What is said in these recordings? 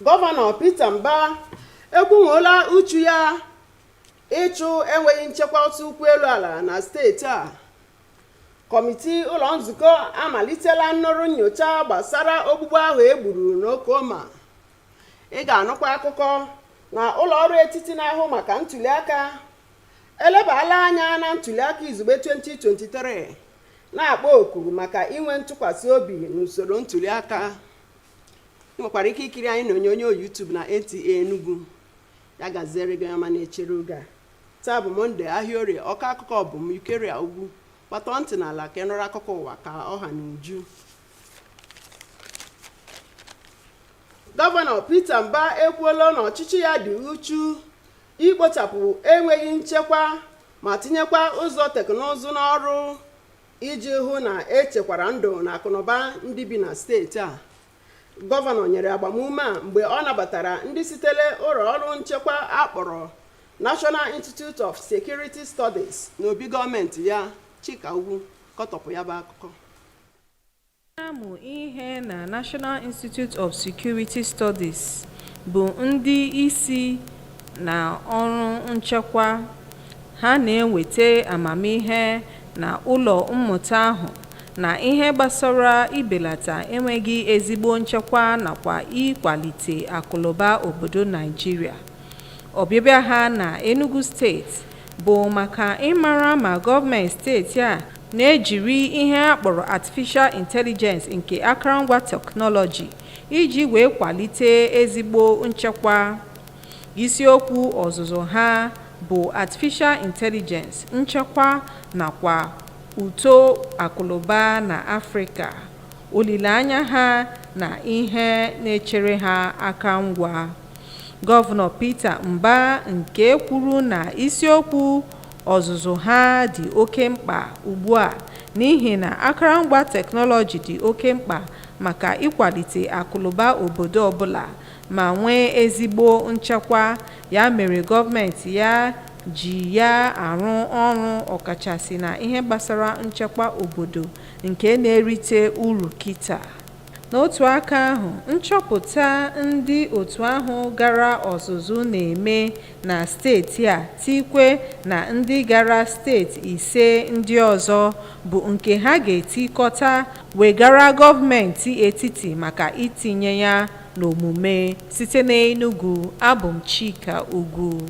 Gọvanọ Peter Mba ekwuṅụọla uchu ya ịchụ enweghị nchekwa ọtụ ụkwụ elu ala na steeti a. Kọmitii ụlọ nzukọ amalitela nnụrụ nnyocha gbasara ogbugbu ahụ egburu n'Okoma. Ị ga-anụkwa akụkọ na ụlọ ọrụ etiti na-ahụ maka ntụliaka elebala anya na ntụliaka izugbe 2023 na-akpọ oku maka inwe ntụkwasị obi n'usoro ntụliaka. Ị nwekwara ike ikiri anyị n'onyonyo YouTube na Nta Enugu. Ya gaziere gị ọma na-echere oge a. Taa bụ Mọnde, ahịa Orie. Ọkọ akụkọ bụ m Ukeria Ugwu. Kpatọ ntị n'ala ka ị nụrụ akụkọ ụwa ka ọha na uju. Gọvanọ Peter Mba ekwuola na ọchịchị ya dị uchu ikpochapụ enweghị nchekwa ma tinyekwa ụzọ teknụzụ n'ọrụ iji hụ na echekwara ndụ na akụnụba ndị bi na steeti a. Gọvanọ nyere agbamume a mgbe ọ nabatara ndị sitere ụlọ ọrụ nchekwa akpọrọ National Institute of Security Studies n'obi gọọmenti ya. Chika Ugwu kọtọpụ ya bụ akụkọ. Na-amụ ihe na National Institute of Security Studies bụ ndị isi na ọrụ nchekwa. Ha na-eweta amamihe na ụlọ mmụta ahụ na ihe gbasara ibelata enweghị ezigbo nchekwa nakwa ịkwalite akụnụba obodo Naịjirịa. Ọbịbịa ha na Enugu steeti bụ maka ịmara ma gọọmenti steeti a na-ejiri ihe akpọrọ Artificial Intelligence nke akụrụngwa teknọlọji iji wee kwalite ezigbo nchekwa. Isiokwu ọzụzụ ha bụ Artificial Intelligence, nchekwa nakwa uto akụnụba na Afrịka. Olileanya ha na ihe na-echere ha aka ngwa. Gọvanọ Peter Mba nke kwuru na isiokwu ọzụzụ ha dị oke mkpa ugbu a n'ihi na akụrụngwa teknọlọji dị oke mkpa maka ịkwalite akụnụba obodo ọbụla ma nwee ezigbo nchekwa. Ya mere gọọmenti ya ji ya arụ ọrụ ọkachasị na ihe gbasara nchekwa obodo nke na-erite uru kịta. N'otu aka ahụ, nchọpụta ndị otu ahụ gara ọzụzụ na-eme na steeti a tikwe na ndị gara steeti ise ndị ọzọ bụ nke ha ga-etikọta wegara gọọmenti etiti maka itinye ya n'omume. Site n'Enugu, abụ m Chika Ugwu.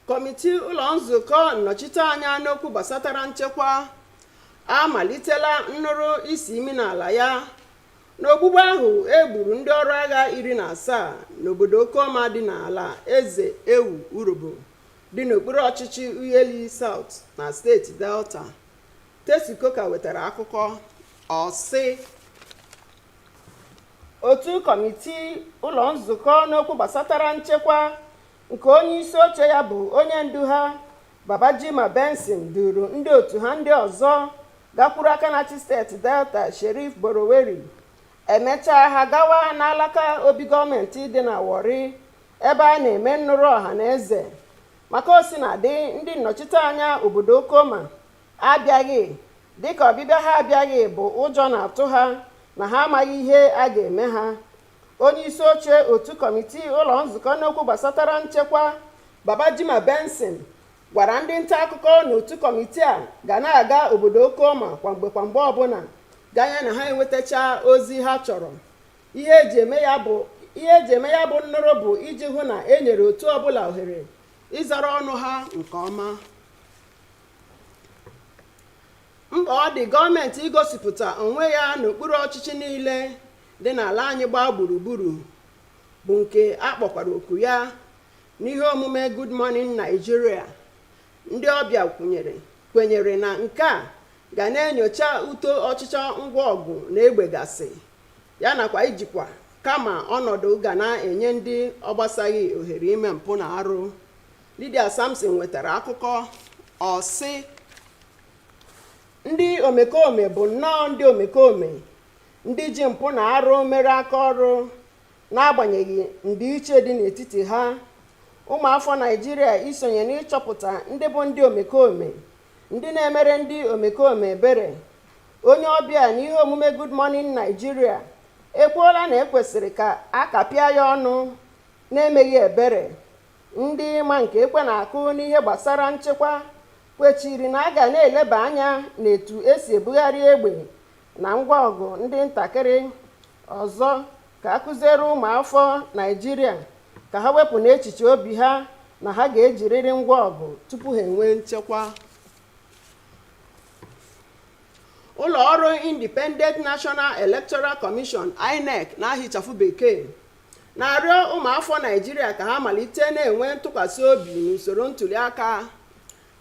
Kọmitii ụlọ nzukọ nnọchiteanya n'okwu gbasatara nchekwa amalitela nnụrụ isi imi n'ala ya n'ogbugbu ahụ egburu ndị ọrụ agha 17 n'obodo Okoma dị n'ala Eze Ewu Urobo dị n'okpuru ọchịchị Uyeli South na steeti Delta. Tesikoka wetara akụkọ. Ọsị otu kọmitii ụlọ nzukọ n'okwu gbasatara nchekwa nke onye isi oche ya bụ onye ndu ha Babajima Benson duru ndị otu ha ndị ọzọ gakwuru aka na steeti Delta Sheriff Boroweri. Emechaa ha gawa n'alaka obi gọọmenti dị na Warri ebe a na-eme nnụrụ ọha na eze. Maka osinadị ndị nnọchiteanya obodo Okoma abịaghị dịka ọbịbịa ha abịaghị bụ ụjọ na-atụ ha na ha amaghị ihe a ga-eme ha. Onye isi oche otu kọmitii ụlọ nzukọ n'okwu gbasatara nchekwa Babajima Benson gwara ndị nta akụkọ na otu kọmitii a ga na-aga obodo Okoma kwamgbe ọbụla ganye na ha enwetacha ozi ha chọrọ. Ihe eji eme ya bụ nnụrụ bụ iji hụ na e nyere otu ọbụla ohere ịzara ọnụ ha nke ọma. Mkpa ọ dị gọọmenti igosipụta onwe ya n'okpuru ọchịchị niile dị n'ala anyị gbaa gburugburu bụ nke a kpọkwara oku ya n'ihe omume Good Morning Nigeria. Ndị ọbịa kwenyere na nke a ga na-enyocha uto ọchịchọ ngwa ọgụ na egbegasị ya nakwa ijikwa kama ọnọdụ ga na-enye ndị ọgbasaghị ohere ime mpụ na arụ. Lydia Samson wetara akụkọ. Ọsị ndị omekome bụ nnọọ ndị omekome ndị ji mpụ na arụ mere aka ọrụ n'agbanyeghị ndịiche dị n'etiti ha. Ụmụafọ Naịjirịa isonye n'ịchọpụta ndị bụ ndị omekome, ndị na-emere ndị omekome ebere. Onye ọbịa n'ihe omume Good Morning Nigeria ekwuola na ekwesịrị ka a kapịa ya ọnụ na-emeghị ebere. Ndị ma nke ekwe na-akụ n'ihe gbasara nchekwa kwechiri na a ga na-eleba anya n'etu esi ebugharị egbe na ngwa ọgụ ndị ntakịrị ọzọ ka a kụziere ụmụafọ Naịjirịa ka ha wepụ n'echiche obi ha na ha ga-ejirịrị ngwa ọgụ tupu ha enwee nchekwa. Ụlọ ọrụ Independent National Electoral Commission (INEC) n'aha ịchafụ bekee na-arịọ ụmụafọ Naịjirịa ka ha malite na-enwe ntụkwasị obi n'usoro ntụliaka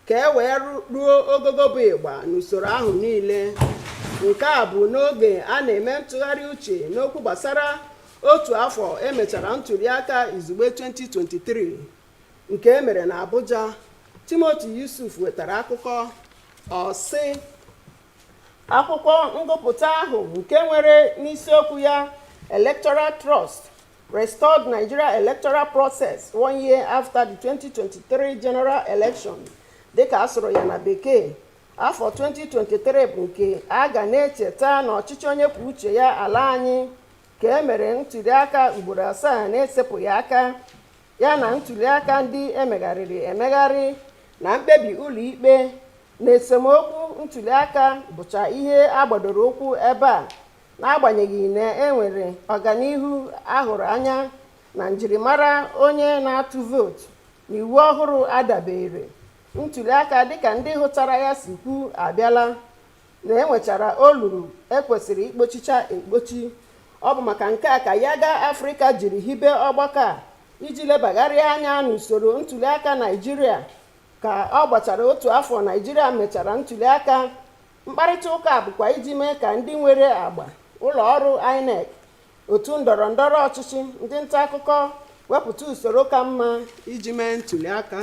ka e wee ruo ogogo bụ ịgba n'usoro ahụ niile. Nke a bụ n'oge a na-eme ntụgharị uche n'okwu gbasara otu afọ emechara ntụliaka izugbe 2023 nke emere na Abuja. Timothy Yusuf wetara akụkọ. Ọ sị, akwụkwọ ngụpụta ahụ nke nwere n'isiokwu ya Electoral Trust: Restored Nigeria Electoral Process 1 year after the 2023 general election, dịka asụrụ ya na bekee. Afọ 2023 bụ nke a ga na-echeta na ọchịchị onye kwuo uche ya ala anyị ka emere ntụliaka ugboro 7 na-esepụghị aka, ya na ntụliaka ndị emegharịrị emegharị na mkpebi ụlọikpe na esemokwu ntụliaka bụcha ihe agbadoro ụkwụ ebe a, n'agbanyeghị na enwere ọganihu ahụrụ anya na njirimara onye na-atụ vootu na iwu ọhụrụ adabere. Ntụliaka dịka ndị hụtara ya si kwu abịala na enwechara olulu ekwesịrị ikpochicha ekpochi. Ọ bụ maka nke a ka Yaga Afrịka jiri hibe ọgbakọ a iji lebagharịa anya n'usoro ntụliaka Naịjirịa ka ọ gbachara otu afọ Naịjirịa mechara ntụliaka. Mkparịta ụka bụkwa iji mee ka ndị nwere agba, ụlọ ọrụ INEC, otu ndọrọ ndọrọ ọchịchị, ndị nta akụkọ wepụta usoro ka mma iji mee ntụliaka.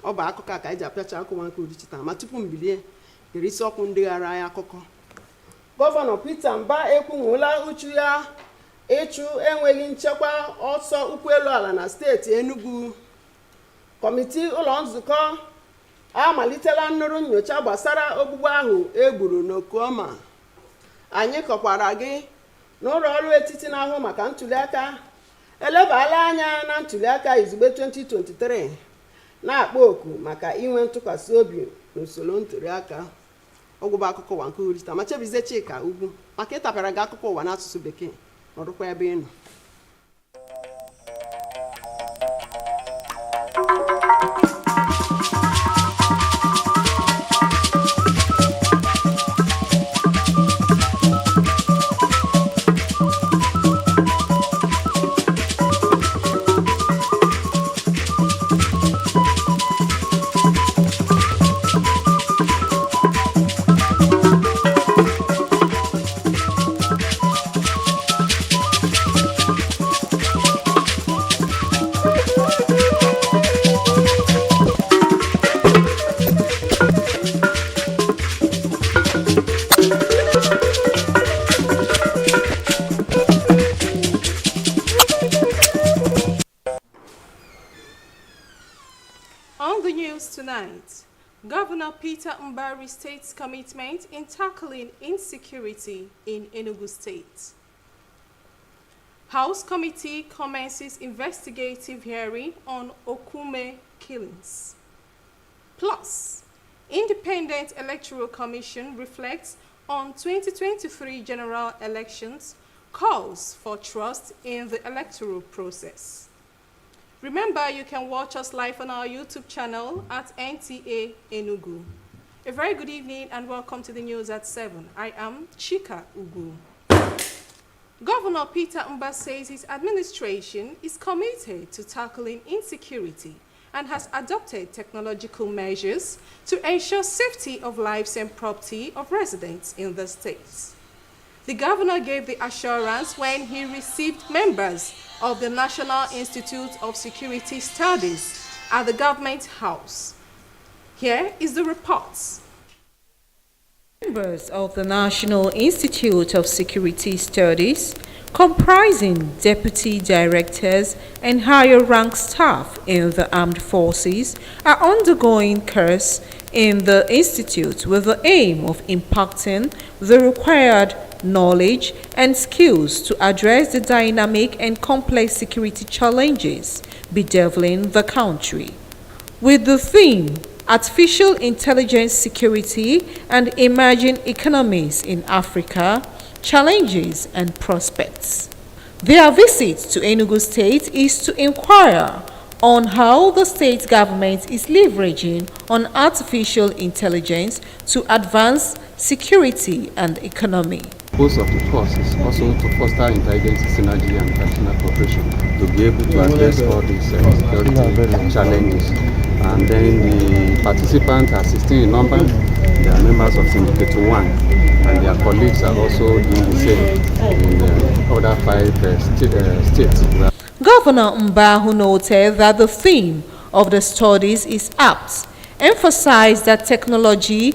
Ọ bụ akụkọ a ka anyị ji apịacha akụwa nke udichita, ma tupu m bilie gere isiokwu ndị ghara anyị akụkọ. Gọvanọ Peter Mba ekwunwuola uchu ya ịchụ enweghị nchekwa ọsọ ụkwụ elu ala na steeti Enugu. Kọmitii ụlọ nzukọ amalitela nnụrụ nnyocha gbasara ogbugbu ahụ egburu n'Okuoma. Anyị kọkwara gị n'ụlọ ọrụ etiti na-ahụ maka ntụliaka elebala anya na ntụliaka izugbe 2023 na-akpọ oku maka inwe ntụkwasị obi n'usoro ntụliaka. Ọgwụba akụkọ ụwa nke urita ma Chebize Chika Ugwu maka ịtapịara gị akụkọ ụwa n'asụsụ bekee nọrụkwa ebe ị nọ. On the news tonight, Governor Peter Mba restates commitment in tackling insecurity in Enugu State. House Committee commences investigative hearing on Okume killings. Plus, Independent Electoral Commission reflects on 2023 general elections, calls for trust in the electoral process. Remember, you can watch us live on our YouTube channel at Nta Enugu. A very good evening and welcome to the news at 7. I am Chika Ugu. Governor Peter Mba says his administration is committed to tackling insecurity and has adopted technological measures to ensure safety of lives and property of residents in the state. The governor gave the assurance when he received members of the National Institute of Security Studies at the Government House. Here is the report. Members of the National Institute of Security Studies, comprising deputy directors and higher-rank staff in the armed forces, are undergoing course in the institute with the aim of impacting the required knowledge, and skills to address the dynamic and complex security challenges bedeviling the country. With the theme Artificial Intelligence Security and Emerging Economies in Africa, Challenges and Prospects. Their visit to Enugu State is to inquire on how the state government is leveraging on artificial intelligence to advance security and economy. The purpose of the course is also to foster intelligence synergy and international cooperation to be able to address all these security challenges. And then the participants are 16 in number. They are members of Syndicate 1, and their colleagues are also doing the same in other 5 states. Governor Mbahu noted that the theme of the studies is apt, emphasized that technology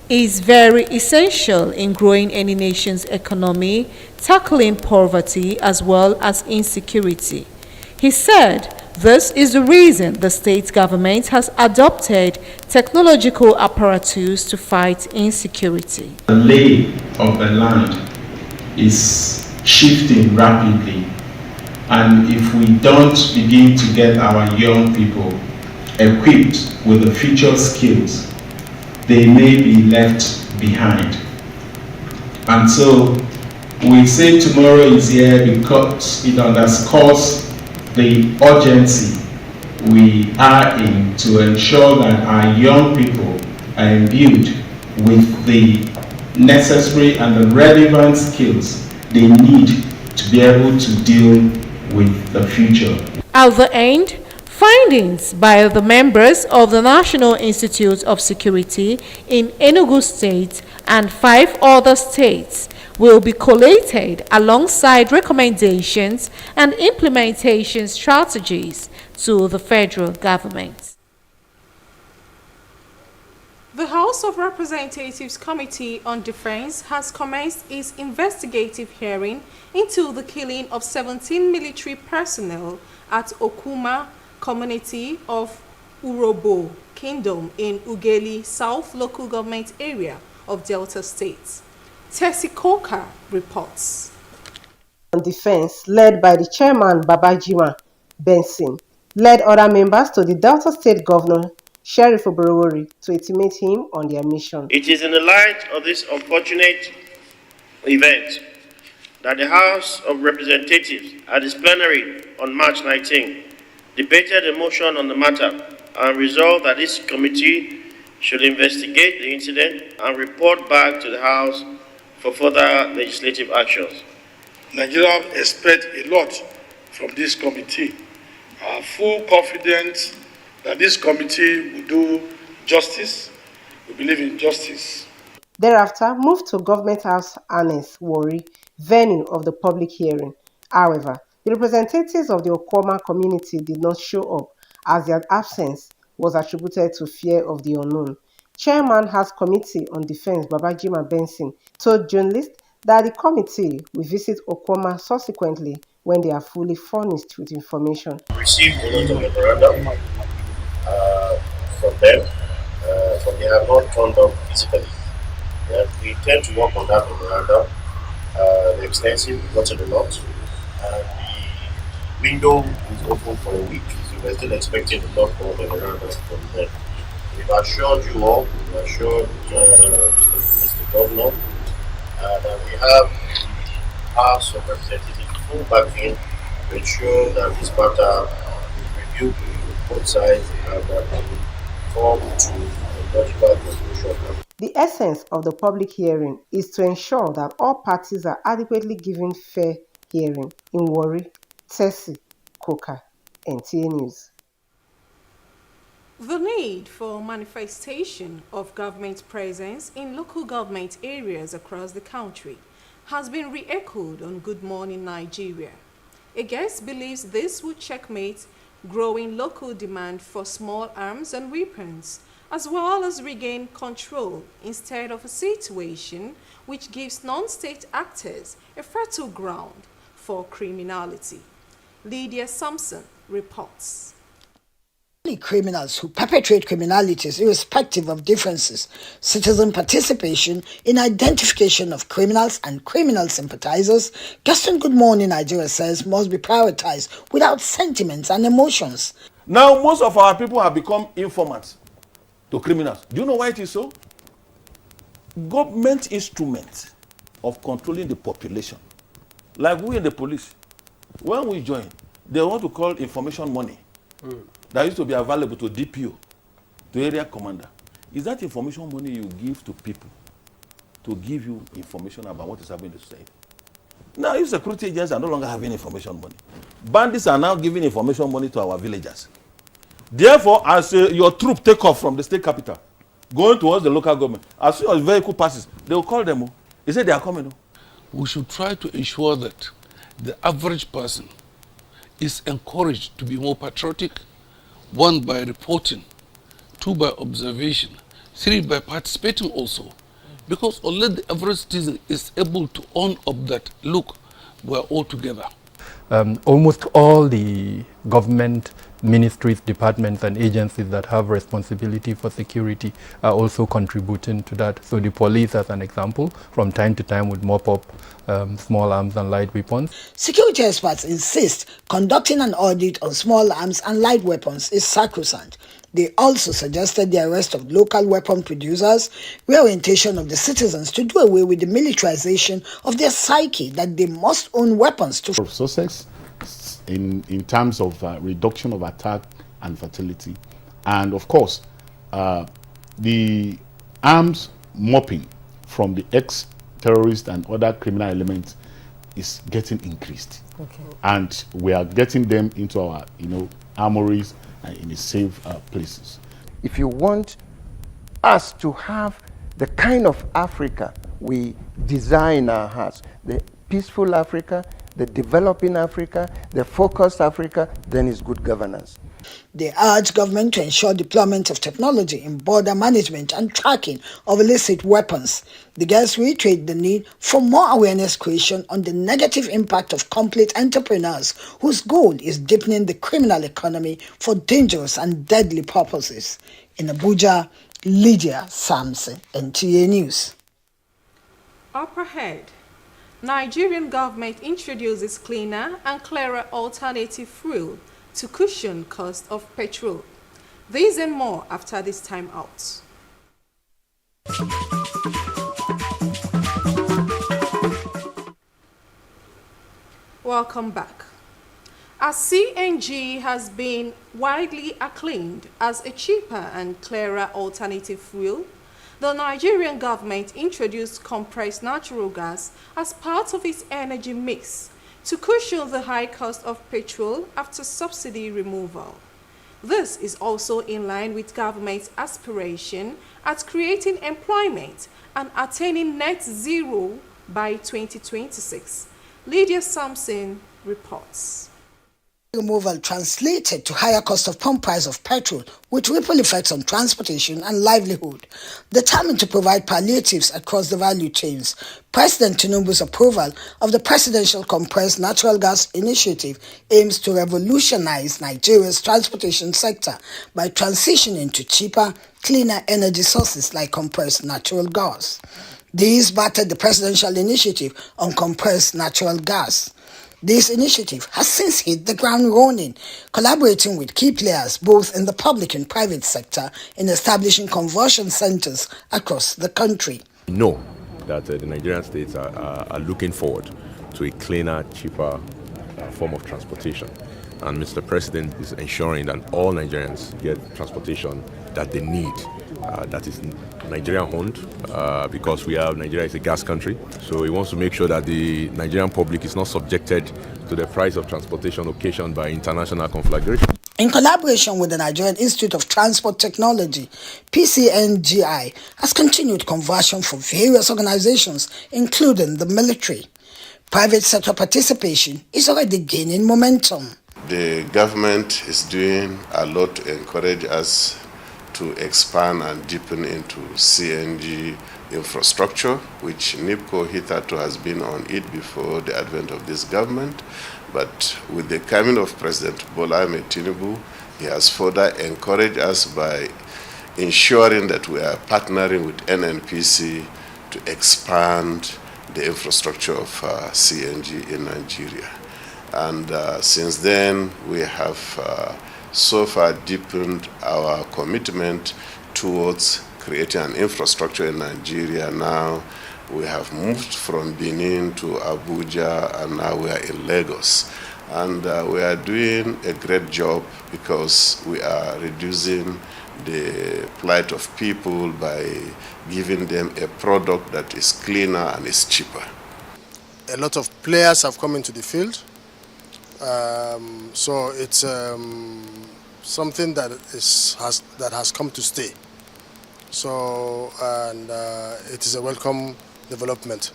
is very essential in growing any nation's economy, tackling poverty as well as insecurity. He said this is the reason the state government has adopted technological apparatus to fight insecurity. The lay of the land is shifting rapidly, and if we don't begin to get our young people equipped with the future skills, they may be left behind. And so we say tomorrow is here because it underscores the urgency we are in to ensure that our young people are imbued with the necessary and the relevant skills they need to be able to deal with the future. At the end, findings by the members of the National Institute of Security in Enugu State and 5 other states will be collated alongside recommendations and implementation strategies to the federal government. The House of Representatives Committee on Defense has commenced its investigative hearing into the killing of 17 military personnel at Okuma community of Urobo Kingdom in Ugeli South Local Government Area of Delta State. Tessie Koka reports. On Defense, led by the chairman Babajima Benson, led other members to the Delta State Governor Sheriff Oborowori to intimate him on their mission. It is in the light of this unfortunate event that the House of Representatives at its plenary on March 19 debated a motion on the matter and resolved that this committee should investigate the incident and report back to the House for further legislative actions. Nigeria expects a lot from this committee. I have full confidence that this committee will do justice. We believe in justice. Thereafter, moved to Government House Annex Warri, venue of the public hearing. However, the representatives of the Okoma community did not show up, as their absence was attributed to fear of the unknown. Chairman House Committee on Defense Babajima Benson told journalists that the committee will visit Okoma subsequently when they are fully furnished with information. We received a lot of memorandum from them, but they have not turned up physically. We intend to work on that memorandum. The extensive, we got a lot. The window is open for a week, so we're still expecting a lot more memorandum from them. We've assured you all, we've assured Mr. Governor, that we have the House of Representatives full backing to ensure that this matter is reviewed with both sides and that we come to a logical conclusion. The essence of the public hearing is to ensure that all parties are adequately given fair hearing. In Warri, Tessie Koka, Nta News. The need for manifestation of government presence in local government areas across the country has been re-echoed on Good Morning Nigeria. A guest believes this would checkmate growing local demand for small arms and weapons, as well as regain control instead of a situation which gives non-state actors a fertile ground for criminality. Lydia Sampson reports. criminals who perpetrate criminalities irrespective of differences. Citizen participation in identification of criminals and criminal sympathizers, Gaston Good Morning Nigeria says, must be prioritized without sentiments and emotions. Now, most of our people have become informants to criminals. Do you know why it is so? Government instruments of controlling the population, like we in the police, when we join, they want to call information money that used to be available to DPO, to area commander. Is that information money you give to people to give you information about what is happening in the society? Now, if security agents are no longer having information money, bandits are now giving information money to our villagers. Therefore, as your troop take off from the state capital, going towards the local government, as soon as vehicle passes, they will call them. They say they are coming. We should try to ensure that the average person is encouraged to be more patriotic, one, by reporting, two, by observation, three, by participating also. Because unless the average citizen is able to own up that, look, we're all together. Almost all the government ministries, departments and agencies that have responsibility for security are also contributing to that. So the police, as an example, from time to time would mop up small arms and light weapons. Security experts insist conducting an audit on small arms and light weapons is sacrosanct. They also suggested the arrest of local weapon producers, reorientation of the citizens to do away with the militarization of their psyche that they must own weapons to success in terms of reduction of attack and fatality. And of course, the arms mopping from the ex-terrorists and other criminal elements is getting increased. Okay. And we are getting them into our, armories and in safe places. If you want us to have the kind of Africa we desire in our hearts, the peaceful Africa, the developing Africa, the focused Africa, then it's good governance. They urge government to ensure deployment of technology in border management and tracking of illicit weapons. The guests reiterate the need for more awareness creation on the negative impact of complete entrepreneurs whose goal is deepening the criminal economy for dangerous and deadly purposes. In Abuja, Lydia Samson, Nta News. Up ahead, Nigerian government introduces cleaner and clearer alternative fuel to cushion cost of petrol. These and more after this time out. Welcome back. As CNG has been widely acclaimed as a cheaper and clearer alternative fuel, the Nigerian government introduced compressed natural gas as part of its energy mix to cushion the high cost of petrol after subsidy removal. This is also in line with government's aspiration at creating employment and attaining net zero by 2026. Lydia Sampson reports. Removal translated to higher cost of pump price of petrol with ripple effects on transportation and livelihood. Determined to provide palliatives across the value chains, President Tinubu's approval of the Presidential Compressed Natural Gas Initiative aims to revolutionize Nigeria's transportation sector by transitioning to cheaper, cleaner energy sources like compressed natural gas. These battered the Presidential Initiative on Compressed Natural Gas. This initiative has since hit the ground running, collaborating with key players both in the public and private sector in establishing conversion centers across the country. We know that the Nigerian states are looking forward to a cleaner, cheaper form of transportation. And Mr. President is ensuring that all Nigerians get transportation that they need, that is Nigerian owned, because Nigeria is a gas country. So he wants to make sure that the Nigerian public is not subjected to the price of transportation occasioned by international conflagration. In collaboration with the Nigerian Institute of Transport Technology, PCNGI has continued conversion for various organizations, including the military. Private sector participation is already gaining momentum. The government is doing a lot to encourage us to expand and deepen into CNG infrastructure, which NIPCO hitherto has been on it before the advent of this government. But with the coming of President Bola Ahmed Tinubu, He has further encouraged us by ensuring that we are partnering with NNPC to expand the infrastructure of CNG in Nigeria. And since then, we have so far deepened our commitment towards creating an infrastructure in Nigeria. Now we have moved from Benin to Abuja, and now we are in Lagos. And we are doing a great job because we are reducing the plight of people by giving them a product that is cleaner and is cheaper. A lot of players have come into the field, so it's something that has come to stay. So, and it is a welcome development.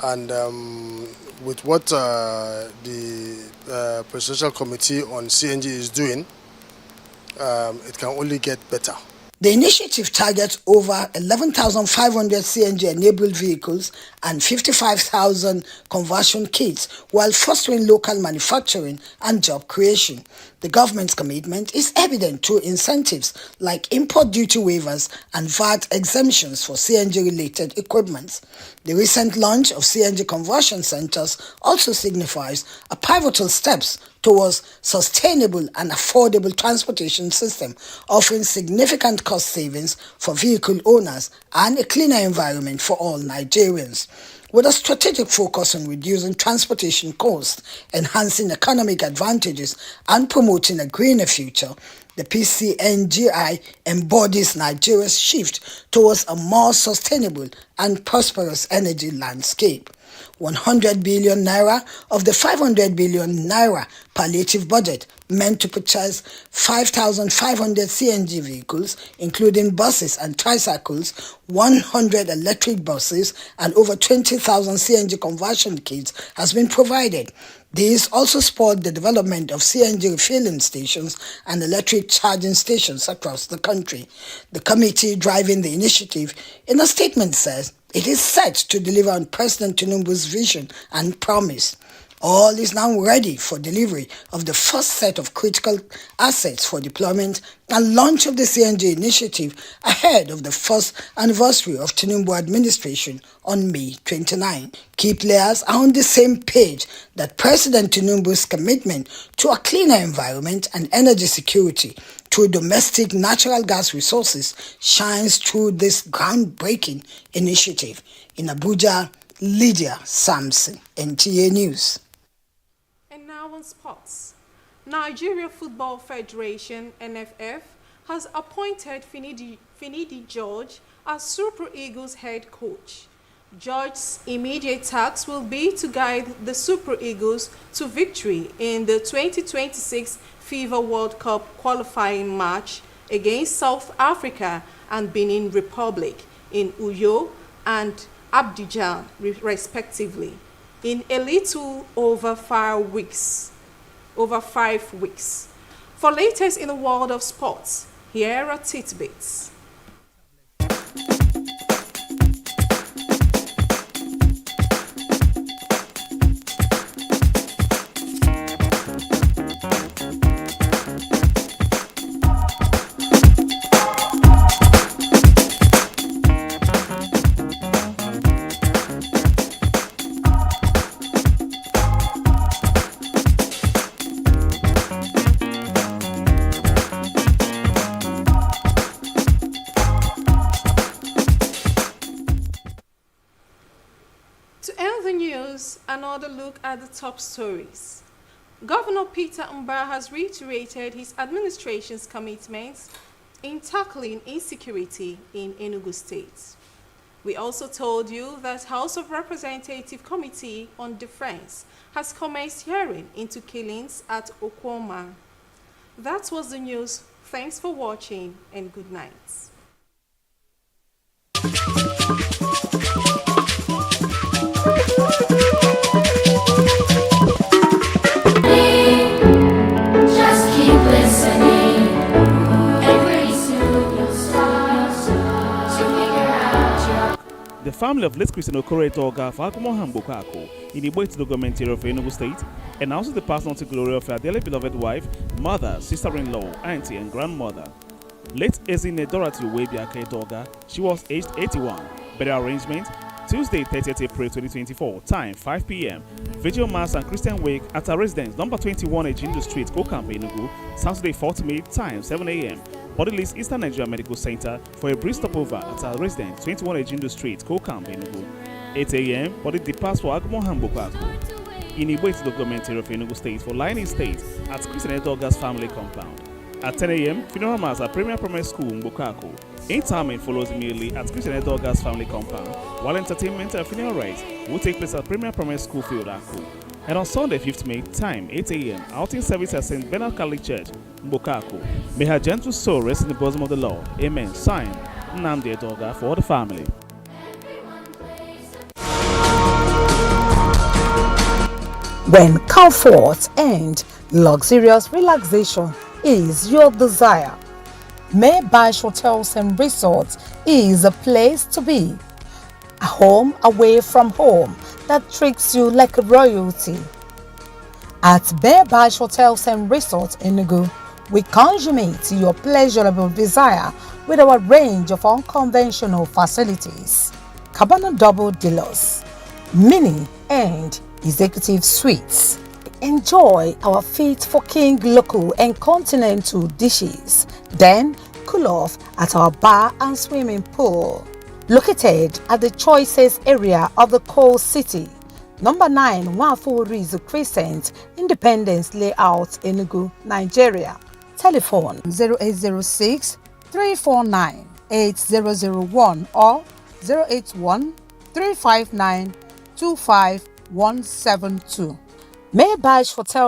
And with what the Presidential Committee on CNG is doing, it can only get better. The initiative targets over 11,500 CNG-enabled vehicles and 55,000 conversion kits while fostering local manufacturing and job creation. The government's commitment is evident through incentives like import duty waivers and VAT exemptions for CNG-related equipment. The recent launch of CNG conversion centers also signifies a pivotal steps towards sustainable and affordable transportation system, offering significant cost savings for vehicle owners and a cleaner environment for all Nigerians. With a strategic focus on reducing transportation costs, enhancing economic advantages, and promoting a greener future, the PCNGI embodies Nigeria's shift towards a more sustainable and prosperous energy landscape. 100 billion naira of the 500 billion naira palliative budget meant to purchase 5,500 CNG vehicles, including buses and tricycles, 100 electric buses, and over 20,000 CNG conversion kits has been provided. These also support the development of CNG refilling stations and electric charging stations across the country. The committee driving the initiative, in a statement, says it is set to deliver on President Tinubu's vision and promise. All is now ready for delivery of the first set of critical assets for deployment and launch of the CNG initiative ahead of the first anniversary of Tinubu administration on May 29. Key players are on the same page that President Tinubu's commitment to a cleaner environment and energy security through domestic natural gas resources shines through this groundbreaking initiative. In Abuja, Lydia Samson, Nta News. And now on sports. Nigeria Football Federation, NFF, has appointed Finidi George as Super Eagles head coach. George's immediate task will be to guide the Super Eagles to victory in the 2026 FIFA World Cup qualifying match against South Africa and Benin Republic in Uyo and Abidjan, respectively, in a little over 5 weeks. For latest in the world of sports, here are tidbits. Another look at the top stories. Governor Peter Mbah has reiterated his administration's commitments in tackling insecurity in Enugu State. We also told you that House of Representative Committee on Defense has commenced hearing into killings at Okwoma. That was the news. Thanks for watching and good night. The family of late Christian Okoro Etoga for Agbomoha Mbokako in Igbo Enugu government area of Enugu State announces the personal glory of her dearly beloved wife, mother, sister-in-law, auntie, and grandmother. Late Ezine Dorothy Webiaka Etoga, she was aged 81. Burial arrangement, Tuesday, 30th April 2024, time 5 p.m. Vigil Mass and Christian Wake at her residence, number 21 Ejindu Street, Kokambe, Enugu, Saturday, 4th May, time 7 a.m. Body list Eastern Nigeria Medical Center for a brief stopover at our residence, 21 Ejindu Street, Kokambe, Enugu. 8 a.m. Body departs for Agbomoha Mbokako in Igbo Enugu government area of Enugu State for Line Estate at Christian Edoga's family compound. At 10 a.m., funeral mass at Premier Primary School, Mbokako. Interment follows immediately at Christian Edoga's family compound, while entertainment and funeral rites will take place at Premier Primary School Field, Aku. And on Sunday, 5th May, time 8 a.m., outing service at St. Bernard Catholic Church, Mbokako. May her gentle soul rest in the bosom of the Lord. Amen. Signed, Nnamdi Edoga for the family. When comfort and luxurious relaxation is your desire, Maybash Hotels and Resorts is a place to be. A home away from home that treats you like a royalty. At Maybash Hotels and Resorts Enugu, we consummate your pleasurable desire with our range of unconventional facilities. Cabana Double Deluxe, Mini and Executive Suites. Enjoy our fit for king local and continental dishes. Then cool off at our bar and swimming pool. Located at the choicest area of the coal city. Number 9 Wafurizu Crescent, Independence Layout, Enugu, Nigeria. Telephone 0806 349 8001 or 081 359 25172. Maybash Hotel